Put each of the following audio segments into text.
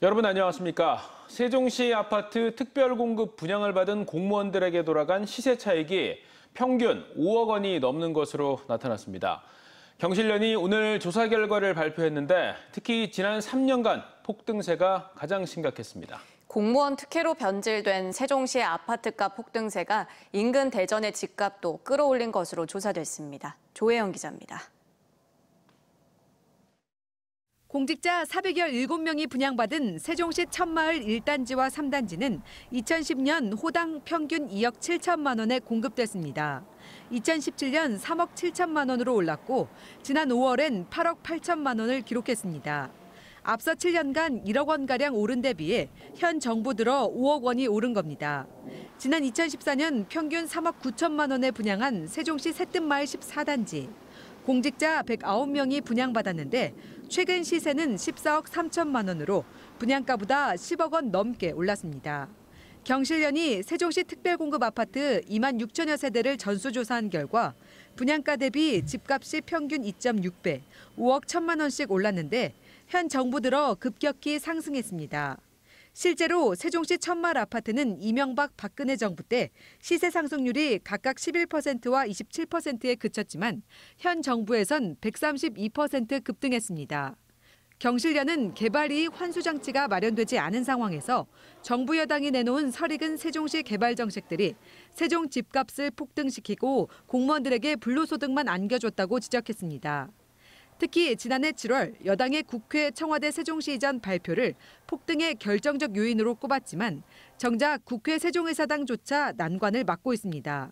여러분 안녕하십니까? 세종시 아파트 특별공급 분양을 받은 공무원들에게 돌아간 시세 차익이 평균 5억 원이 넘는 것으로 나타났습니다. 경실련이 오늘 조사 결과를 발표했는데 특히 지난 3년간 폭등세가 가장 심각했습니다. 공무원 특혜로 변질된 세종시의 아파트값 폭등세가 인근 대전의 집값도 끌어올린 것으로 조사됐습니다. 조혜영 기자입니다. 공직자 417명이 분양받은 세종시 천마을 1단지와 3단지는 2010년 호당 평균 2억 7천만 원에 공급됐습니다. 2017년 3억 7천만 원으로 올랐고 지난 5월엔 8억 8천만 원을 기록했습니다. 앞서 7년간 1억 원가량 오른 데 비해 현 정부 들어 5억 원이 오른 겁니다. 지난 2014년 평균 3억 9천만 원에 분양한 세종시 새뜸마을 14단지. 공직자 109명이 분양받았는데 최근 시세는 14억 3천만 원으로 분양가보다 10억 원 넘게 올랐습니다. 경실련이 세종시 특별공급 아파트 2만 6천여 세대를 전수조사한 결과 분양가 대비 집값이 평균 2.6배, 5억 1천만 원씩 올랐는데 현 정부 들어 급격히 상승했습니다. 실제로 세종시 천마을 아파트는 이명박 박근혜 정부 때 시세 상승률이 각각 11%와 27%에 그쳤지만 현 정부에선 132% 급등했습니다. 경실련은 개발이익 환수장치가 마련되지 않은 상황에서 정부 여당이 내놓은 설익은 세종시 개발 정책들이 세종 집값을 폭등시키고 공무원들에게 불로소득만 안겨줬다고 지적했습니다. 특히 지난해 7월 여당의 국회 청와대 세종시 이전 발표를 폭등의 결정적 요인으로 꼽았지만 정작 국회 세종의사당조차 난관을 맞고 있습니다.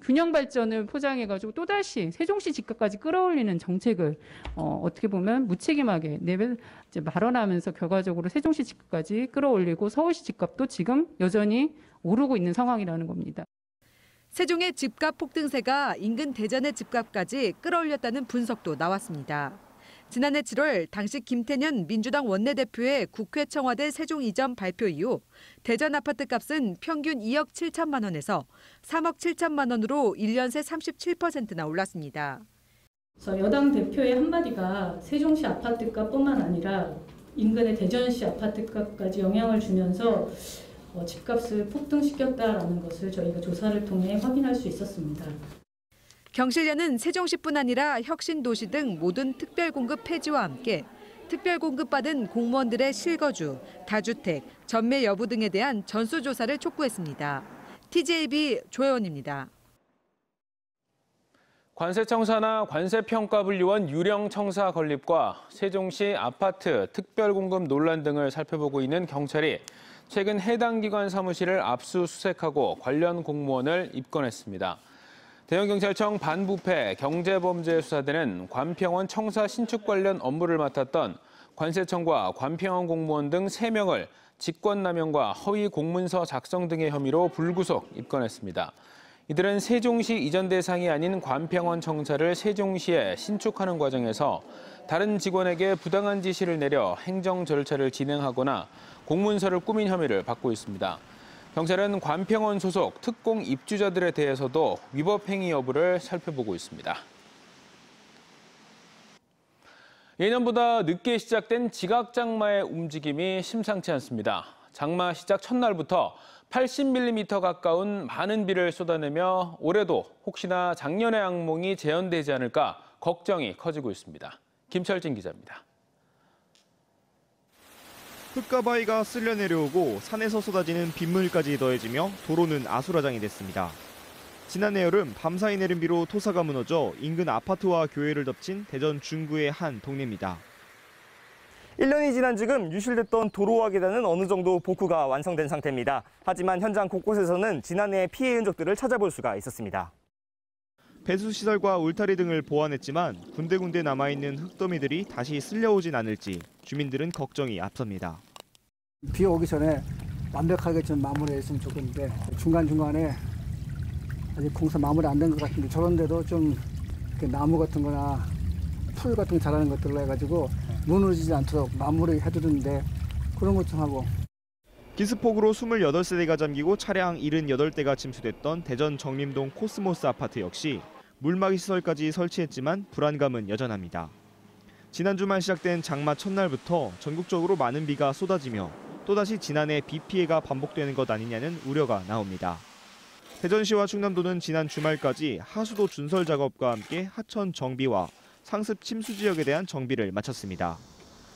균형 발전을 포장해가지고 또다시 세종시 집값까지 끌어올리는 정책을 어떻게 보면 무책임하게 발언하면서 결과적으로 세종시 집값까지 끌어올리고 서울시 집값도 지금 여전히 오르고 있는 상황이라는 겁니다. 세종의 집값 폭등세가 인근 대전의 집값까지 끌어올렸다는 분석도 나왔습니다. 지난해 7월 당시 김태년 민주당 원내대표의 국회 청와대 세종 이전 발표 이후 대전 아파트 값은 평균 2억 7천만 원에서 3억 7천만 원으로 1년 새 37%나 올랐습니다. 그래서 여당 대표의 한마디가 세종시 아파트값뿐만 아니라 인근의 대전시 아파트값까지 영향을 주면서 집값을 폭등시켰다라는 것을 저희가 조사를 통해 확인할 수 있었습니다. 경실련은 세종시뿐 아니라 혁신도시 등 모든 특별공급 폐지와 함께 특별공급받은 공무원들의 실거주, 다주택, 전매 여부 등에 대한 전수조사를 촉구했습니다. TJB 조혜원입니다. 관세청사나 관세평가분리원 유령청사 건립과 세종시 아파트 특별공급 논란 등을 살펴보고 있는 경찰이 최근 해당 기관 사무실을 압수수색하고 관련 공무원을 입건했습니다. 대형경찰청 반부패 경제범죄수사대는 관평원 청사 신축 관련 업무를 맡았던 관세청과 관평원 공무원 등 3명을 직권남용과 허위 공문서 작성 등의 혐의로 불구속 입건했습니다. 이들은 세종시 이전 대상이 아닌 관평원 청사를 세종시에 신축하는 과정에서 다른 직원에게 부당한 지시를 내려 행정 절차를 진행하거나 공문서를 꾸민 혐의를 받고 있습니다. 경찰은 관평원 소속 특공 입주자들에 대해서도 위법 행위 여부를 살펴보고 있습니다. 예년보다 늦게 시작된 지각장마의 움직임이 심상치 않습니다. 장마 시작 첫날부터 80mm 가까운 많은 비를 쏟아내며 올해도 혹시나 작년의 악몽이 재현되지 않을까 걱정이 커지고 있습니다. 김철진 기자입니다. 흙과 바위가 쓸려 내려오고 산에서 쏟아지는 빗물까지 더해지며 도로는 아수라장이 됐습니다. 지난해 여름 밤사이 내린 비로 토사가 무너져 인근 아파트와 교회를 덮친 대전 중구의 한 동네입니다. 1년이 지난 지금 유실됐던 도로와 계단은 어느 정도 복구가 완성된 상태입니다. 하지만 현장 곳곳에서는 지난해의 피해 흔적들을 찾아볼 수가 있었습니다. 배수시설과 울타리 등을 보완했지만 군데군데 남아있는 흙더미들이 다시 쓸려오진 않을지 주민들은 걱정이 앞섭니다. 비 오기 전에 완벽하게 좀 마무리했으면 좋겠는데 중간중간에 아직 공사 마무리 안 된 것 같은데 저런 데도 좀 나무 같은 거나 풀 같은 거 자라는 것들로 해가지고 무너지지 않도록 마무리해두는데 그런 것 좀 하고. 기습폭우로 28세대가 잠기고 차량 78대가 침수됐던 대전 정림동 코스모스 아파트 역시 물막이 시설까지 설치했지만 불안감은 여전합니다. 지난 주말 시작된 장마 첫날부터 전국적으로 많은 비가 쏟아지며 또다시 지난해 비 피해가 반복되는 것 아니냐는 우려가 나옵니다. 대전시와 충남도는 지난 주말까지 하수도 준설 작업과 함께 하천 정비와 상습 침수 지역에 대한 정비를 마쳤습니다.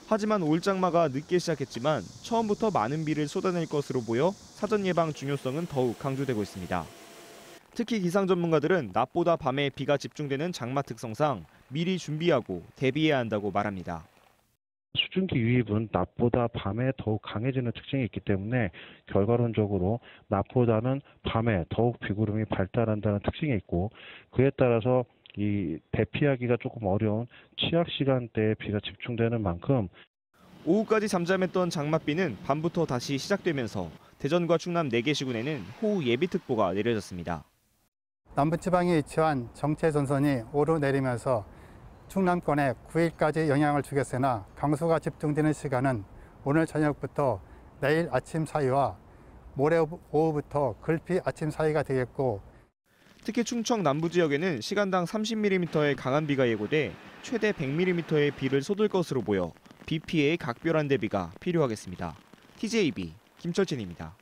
하지만 올 장마가 늦게 시작했지만 처음부터 많은 비를 쏟아낼 것으로 보여 사전 예방 중요성은 더욱 강조되고 있습니다. 특히 기상 전문가들은 낮보다 밤에 비가 집중되는 장마 특성상 미리 준비하고 대비해야 한다고 말합니다. 수증기 유입은 낮보다 밤에 더욱 강해지는 특징이 있기 때문에 결과론적으로 낮보다는 밤에 더욱 비구름이 발달한다는 특징이 있고, 그에 따라서 이 대피하기가 조금 어려운 취약 시간대에 비가 집중되는 만큼 오후까지 잠잠했던 장맛비는 밤부터 다시 시작되면서 대전과 충남 4개 시군에는 호우 예비특보가 내려졌습니다. 남부지방에 위치한 정체전선이 오르내리면서 충남권에 9일까지 영향을 주겠으나 강수가 집중되는 시간은 오늘 저녁부터 내일 아침 사이와 모레 오후부터 글피 아침 사이가 되겠고, 특히 충청 남부 지역에는 시간당 30mm의 강한 비가 예고돼 최대 100mm의 비를 쏟을 것으로 보여 비 피해에 각별한 대비가 필요하겠습니다. TJB 김철진입니다.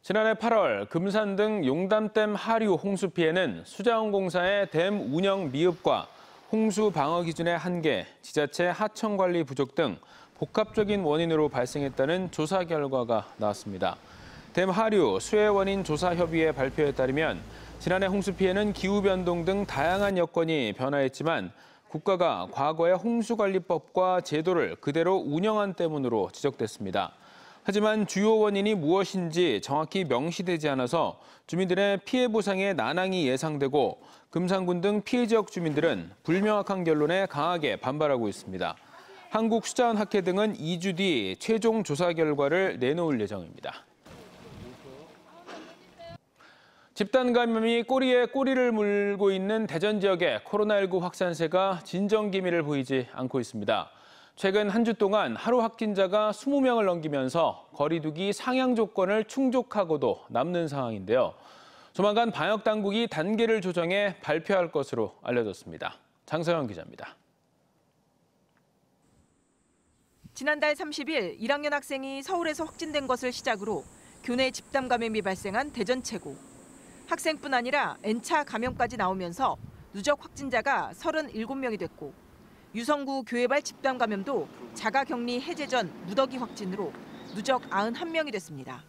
지난해 8월 금산 등 용담댐 하류 홍수 피해는 수자원공사의 댐 운영 미흡과 홍수 방어 기준의 한계, 지자체 하청 관리 부족 등 복합적인 원인으로 발생했다는 조사 결과가 나왔습니다. 댐 하류 수해 원인 조사 협의회 발표에 따르면 지난해 홍수 피해는 기후변동 등 다양한 여건이 변화했지만 국가가 과거의 홍수관리법과 제도를 그대로 운영한 때문으로 지적됐습니다. 하지만 주요 원인이 무엇인지 정확히 명시되지 않아서 주민들의 피해 보상에 난항이 예상되고 금산군 등 피해 지역 주민들은 불명확한 결론에 강하게 반발하고 있습니다. 한국수자원학회 등은 2주 뒤 최종 조사 결과를 내놓을 예정입니다. 집단 감염이 꼬리에 꼬리를 물고 있는 대전 지역의 코로나19 확산세가 진정 기미를 보이지 않고 있습니다. 최근 한 주 동안 하루 확진자가 20명을 넘기면서 거리 두기 상향 조건을 충족하고도 남는 상황인데요. 조만간 방역 당국이 단계를 조정해 발표할 것으로 알려졌습니다. 장서영 기자입니다. 지난달 30일 1학년 학생이 서울에서 확진된 것을 시작으로 교내 집단 감염이 발생한 대전 최고. 학생뿐 아니라 N차 감염까지 나오면서 누적 확진자가 37명이 됐고, 유성구 교회발 집단 감염도 자가격리 해제 전 무더기 확진으로 누적 91명이 됐습니다.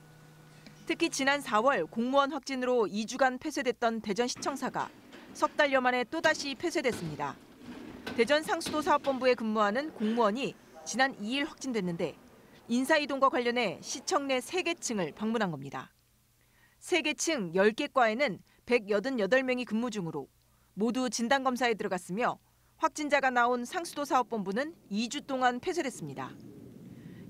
특히 지난 4월 공무원 확진으로 2주간 폐쇄됐던 대전시청사가 석 달여 만에 또다시 폐쇄됐습니다. 대전 상수도 사업본부에 근무하는 공무원이 지난 2일 확진됐는데 인사이동과 관련해 시청 내 3개 층을 방문한 겁니다. 3개 층 10개 과에는 188명이 근무 중으로 모두 진단검사에 들어갔으며 확진자가 나온 상수도 사업본부는 2주 동안 폐쇄됐습니다.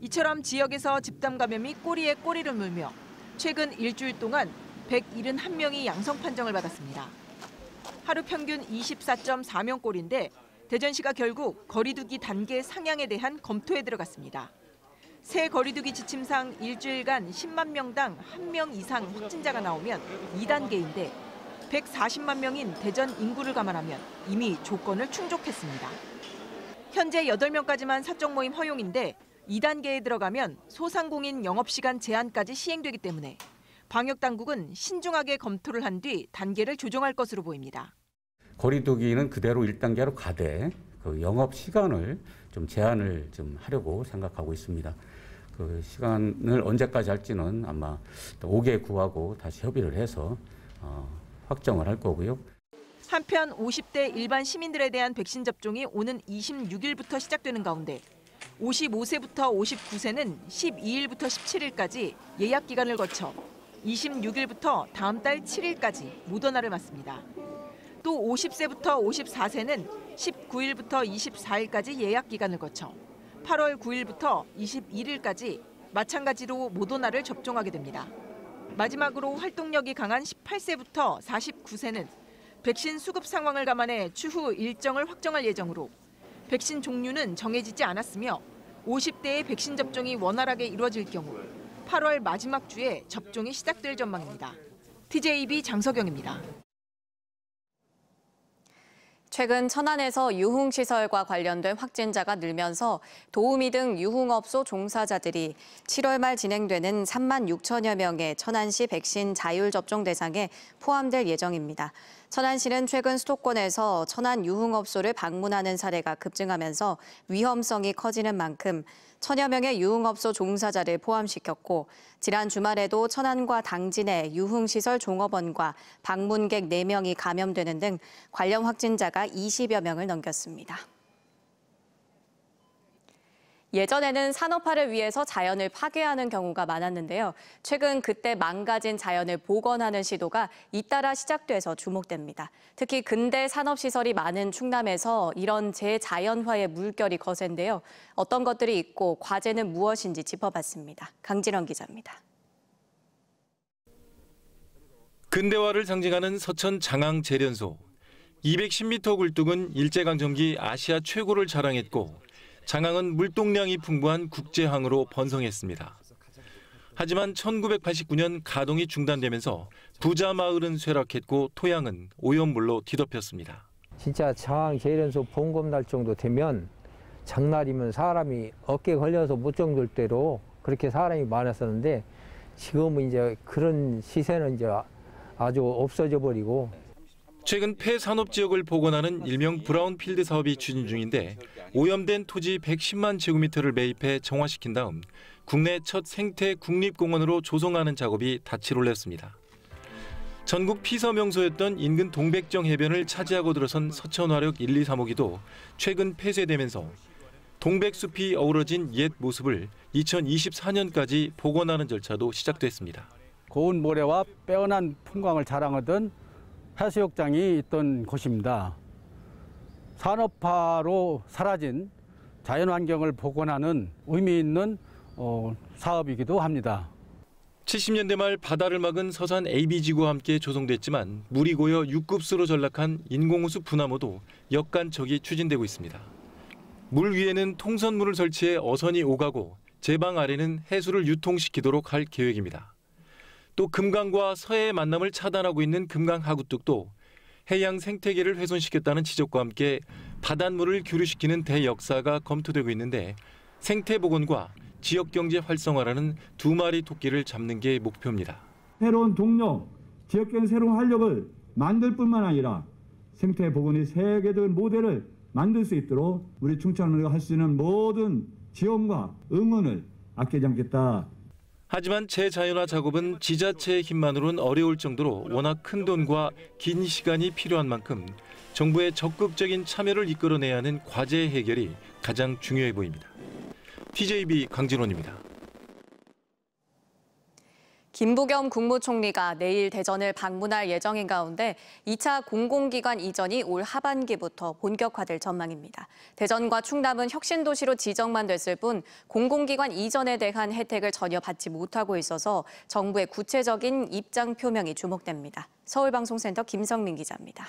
이처럼 지역에서 집단 감염이 꼬리에 꼬리를 물며 최근 일주일 동안 171명이 양성 판정을 받았습니다. 하루 평균 24.4명꼴인데 대전시가 결국 거리두기 단계 상향에 대한 검토에 들어갔습니다. 새 거리두기 지침상 일주일간 10만 명당 1명 이상 확진자가 나오면 2단계인데 140만 명인 대전 인구를 감안하면 이미 조건을 충족했습니다. 현재 8명까지만 사적 모임 허용인데 2단계에 들어가면 소상공인 영업시간 제한까지 시행되기 때문에 방역당국은 신중하게 검토를 한 뒤 단계를 조정할 것으로 보입니다. 거리두기는 그대로 1단계로 가되 그 영업시간을 좀 제한을 좀 하려고 생각하고 있습니다. 그 시간을 언제까지 할지는 아마 5개 구하고 다시 협의를 해서 확정을 할 거고요. 한편 50대 일반 시민들에 대한 백신 접종이 오는 26일부터 시작되는 가운데 55세부터 59세는 12일부터 17일까지 예약 기간을 거쳐 26일부터 다음 달 7일까지 모더나를 맞습니다. 또 50세부터 54세는 19일부터 24일까지 예약 기간을 거쳐 8월 9일부터 21일까지 마찬가지로 모더나를 접종하게 됩니다. 마지막으로 활동력이 강한 18세부터 49세는 백신 수급 상황을 감안해 추후 일정을 확정할 예정으로 백신 종류는 정해지지 않았으며 50대의 백신 접종이 원활하게 이루어질 경우 8월 마지막 주에 접종이 시작될 전망입니다. TJB 장석영입니다. 최근 천안에서 유흥시설과 관련된 확진자가 늘면서 도우미 등 유흥업소 종사자들이 7월 말 진행되는 3만 6천여 명의 천안시 백신 자율 접종 대상에 포함될 예정입니다. 천안시는 최근 수도권에서 천안 유흥업소를 방문하는 사례가 급증하면서 위험성이 커지는 만큼 천여 명의 유흥업소 종사자를 포함시켰고 지난 주말에도 천안과 당진의 유흥시설 종업원과 방문객 4명이 감염되는 등 관련 확진자가 20여 명을 넘겼습니다. 예전에는 산업화를 위해서 자연을 파괴하는 경우가 많았는데요. 최근 그때 망가진 자연을 복원하는 시도가 잇따라 시작돼서 주목됩니다. 특히 근대 산업시설이 많은 충남에서 이런 재자연화의 물결이 거센데요. 어떤 것들이 있고 과제는 무엇인지 짚어봤습니다. 강진원 기자입니다. 근대화를 상징하는 서천 장항제련소. 210m 굴뚝은 일제강점기 아시아 최고를 자랑했고 장항은 물동량이 풍부한 국제항으로 번성했습니다. 하지만 1989년 가동이 중단되면서 부자 마을은 쇠락했고 토양은 오염물로 뒤덮였습니다. 진짜 장항제련소 봉검날 정도 되면 장날이면 사람이 어깨에 걸려서 못 정도일 대로 그렇게 사람이 많았었는데 지금은 이제 그런 시세는 이제 아주 없어져 버리고 최근 폐산업 지역을 복원하는 일명 브라운필드 사업이 추진 중인데 오염된 토지 110만 제곱미터를 매입해 정화시킨 다음 국내 첫 생태 국립공원으로 조성하는 작업이 닻을 올렸습니다. 전국 피서 명소였던 인근 동백정 해변을 차지하고 들어선 서천화력 1, 2, 3호기도 최근 폐쇄되면서 동백숲이 어우러진 옛 모습을 2024년까지 복원하는 절차도 시작됐습니다. 고운 모래와 빼어난 풍광을 자랑하던 해수욕장이 있던 곳입니다. 산업화로 사라진 자연환경을 복원하는 의미 있는 사업이기도 합니다. 70년대 말 바다를 막은 서산 AB지구와 함께 조성됐지만 물이 고여 6급수로 전락한 인공호수 분화모도 역간척이 추진되고 있습니다. 물 위에는 통선물을 설치해 어선이 오가고 제방 아래는 해수를 유통시키도록 할 계획입니다. 또 금강과 서해의 만남을 차단하고 있는 금강 하구뚝도 해양 생태계를 훼손시켰다는 지적과 함께 바닷물을 교류시키는 대역사가 검토되고 있는데 생태복원과 지역경제 활성화라는 두 마리 토끼를 잡는 게 목표입니다. 새로운 동력, 지역경제 새로운 활력을 만들 뿐만 아니라 생태복원의 세계적인 모델을 만들 수 있도록 우리 충청도가 할 수 있는 모든 지원과 응원을 아끼지 않겠다. 하지만 재자연화 작업은 지자체의 힘만으로는 어려울 정도로 워낙 큰 돈과 긴 시간이 필요한 만큼 정부의 적극적인 참여를 이끌어내야 하는 과제 해결이 가장 중요해 보입니다. TJB 강진원입니다. 김부겸 국무총리가 내일 대전을 방문할 예정인 가운데 2차 공공기관 이전이 올 하반기부터 본격화될 전망입니다. 대전과 충남은 혁신도시로 지정만 됐을 뿐 공공기관 이전에 대한 혜택을 전혀 받지 못하고 있어서 정부의 구체적인 입장 표명이 주목됩니다. 서울방송센터 김성민 기자입니다.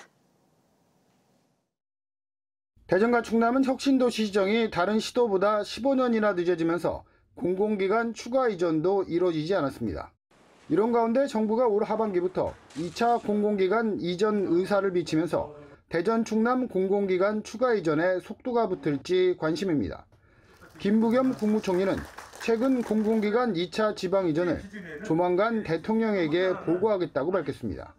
대전과 충남은 혁신도시 지정이 다른 시도보다 15년이나 늦어지면서 공공기관 추가 이전도 이루어지지 않았습니다. 이런 가운데 정부가 올 하반기부터 2차 공공기관 이전 의사를 비치면서 대전 충남 공공기관 추가 이전에 속도가 붙을지 관심입니다. 김부겸 국무총리는 최근 공공기관 2차 지방 이전을 조만간 대통령에게 보고하겠다고 밝혔습니다.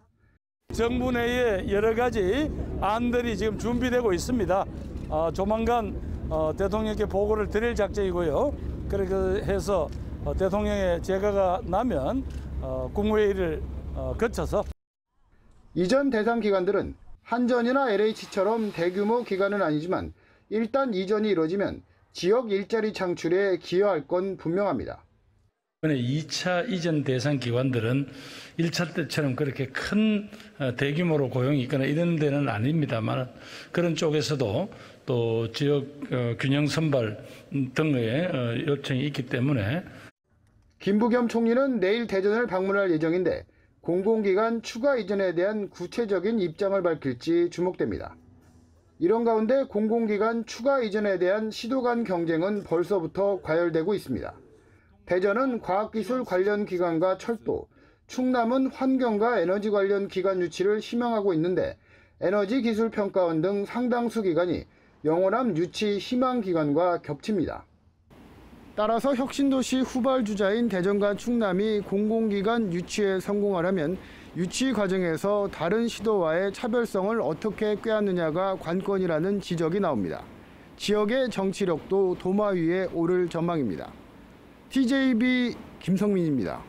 정부 내에 여러 가지 안들이 지금 준비되고 있습니다. 조만간 대통령께 보고를 드릴 작정이고요. 그렇게 해서 대통령의 제가가 나면 국무회의를 거쳐서 이전 대상 기관들은 한전이나 LH처럼 대규모 기관은 아니지만 일단 이전이 이뤄지면 지역 일자리 창출에 기여할 건 분명합니다. 이번에 2차 이전 대상 기관들은 1차 때처럼 그렇게 큰 대규모로 고용이 있거나 이런 데는 아닙니다만 그런 쪽에서도 또 지역 균형 선발 등의 요청이 있기 때문에 김부겸 총리는 내일 대전을 방문할 예정인데 공공기관 추가 이전에 대한 구체적인 입장을 밝힐지 주목됩니다. 이런 가운데 공공기관 추가 이전에 대한 시도 간 경쟁은 벌써부터 과열되고 있습니다. 대전은 과학기술 관련 기관과 철도, 충남은 환경과 에너지 관련 기관 유치를 희망하고 있는데 에너지기술평가원 등 상당수 기관이 영호남 유치 희망 기관과 겹칩니다. 따라서 혁신도시 후발주자인 대전과 충남이 공공기관 유치에 성공하려면 유치 과정에서 다른 시도와의 차별성을 어떻게 꾀하느냐가 관건이라는 지적이 나옵니다. 지역의 정치력도 도마 위에 오를 전망입니다. TJB 김성민입니다.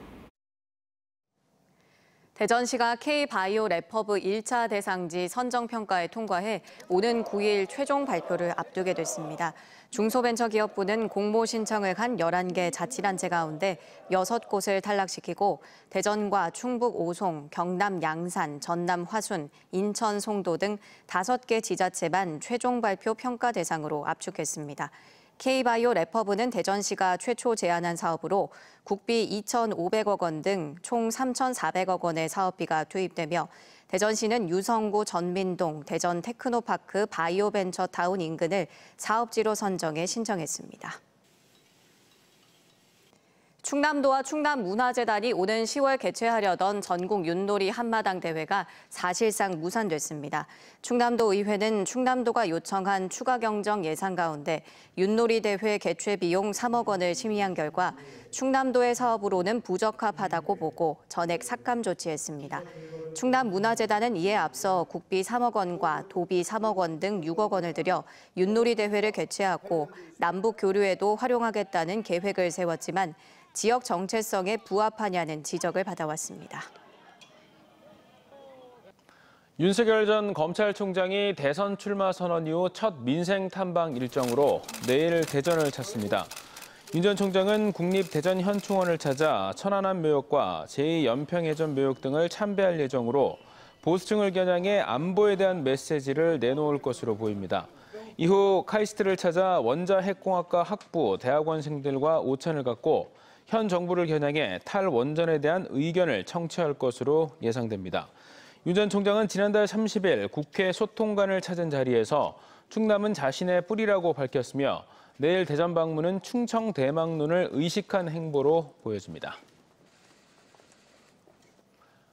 대전시가 K바이오 랩허브 1차 대상지 선정평가에 통과해 오는 9일 최종 발표를 앞두게 됐습니다. 중소벤처기업부는 공모 신청을 한 11개 자치단체 가운데 6곳을 탈락시키고 대전과 충북 오송, 경남 양산, 전남 화순, 인천 송도 등 5개 지자체만 최종 발표 평가 대상으로 압축했습니다. K바이오 랩허브는 대전시가 최초 제안한 사업으로 국비 2,500억 원 등 총 3,400억 원의 사업비가 투입되며 대전시는 유성구 전민동 대전 테크노파크 바이오벤처타운 인근을 사업지로 선정해 신청했습니다. 충남도와 충남문화재단이 오는 10월 개최하려던 전국 윷놀이 한마당 대회가 사실상 무산됐습니다. 충남도 의회는 충남도가 요청한 추가 경정 예산 가운데 윷놀이 대회 개최 비용 3억 원을 심의한 결과 충남도의 사업으로는 부적합하다고 보고 전액 삭감 조치했습니다. 충남문화재단은 이에 앞서 국비 3억 원과 도비 3억 원 등 6억 원을 들여 윷놀이 대회를 개최하고 남북 교류에도 활용하겠다는 계획을 세웠지만 지역 정체성에 부합하냐는 지적을 받아왔습니다. 윤석열 전 검찰총장이 대선 출마 선언 이후 첫 민생 탐방 일정으로 내일 대전을 찾습니다. 윤 전 총장은 국립대전현충원을 찾아 천안함 묘역과 제2연평해전 묘역 등을 참배할 예정으로 보수층을 겨냥해 안보에 대한 메시지를 내놓을 것으로 보입니다. 이후 카이스트를 찾아 원자핵공학과 학부, 대학원생들과 오찬을 갖고 현 정부를 겨냥해 탈원전에 대한 의견을 청취할 것으로 예상됩니다. 윤 전 총장은 지난달 30일 국회 소통관을 찾은 자리에서 충남은 자신의 뿌리라고 밝혔으며 내일 대전 방문은 충청 대망론을 의식한 행보로 보여집니다.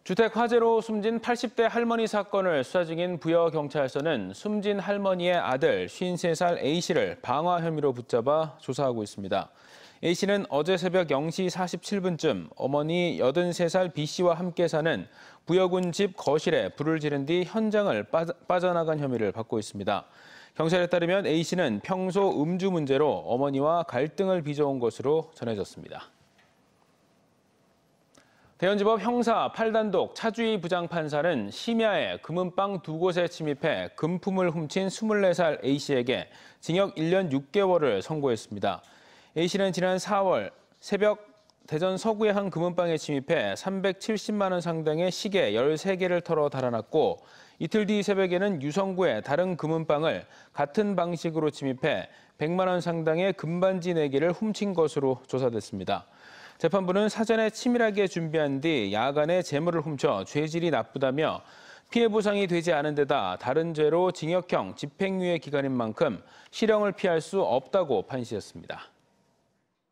주택 화재로 숨진 80대 할머니 사건을 수사 중인 부여경찰서는 숨진 할머니의 아들 53살 A씨를 방화 혐의로 붙잡아 조사하고 있습니다. A씨는 어제 새벽 0시 47분쯤 어머니 83살 B씨와 함께 사는 부여군 집 거실에 불을 지른 뒤 현장을 빠져나간 혐의를 받고 있습니다. 경찰에 따르면 A씨는 평소 음주 문제로 어머니와 갈등을 빚어온 것으로 전해졌습니다. 대연지법 형사 8단독 차주희 부장판사는 심야에 금은방 2곳에 침입해 금품을 훔친 24살 A씨에게 징역 1년 6개월을 선고했습니다. A씨는 지난 4월 새벽 대전 서구의 한 금은방에 침입해 370만 원 상당의 시계 13개를 털어 달아났고 이틀 뒤 새벽에는 유성구의 다른 금은방을 같은 방식으로 침입해 100만 원 상당의 금반지 4개를 훔친 것으로 조사됐습니다. 재판부는 사전에 치밀하게 준비한 뒤 야간에 재물을 훔쳐 죄질이 나쁘다며 피해 보상이 되지 않은 데다 다른 죄로 징역형 집행유예 기간인 만큼 실형을 피할 수 없다고 판시했습니다.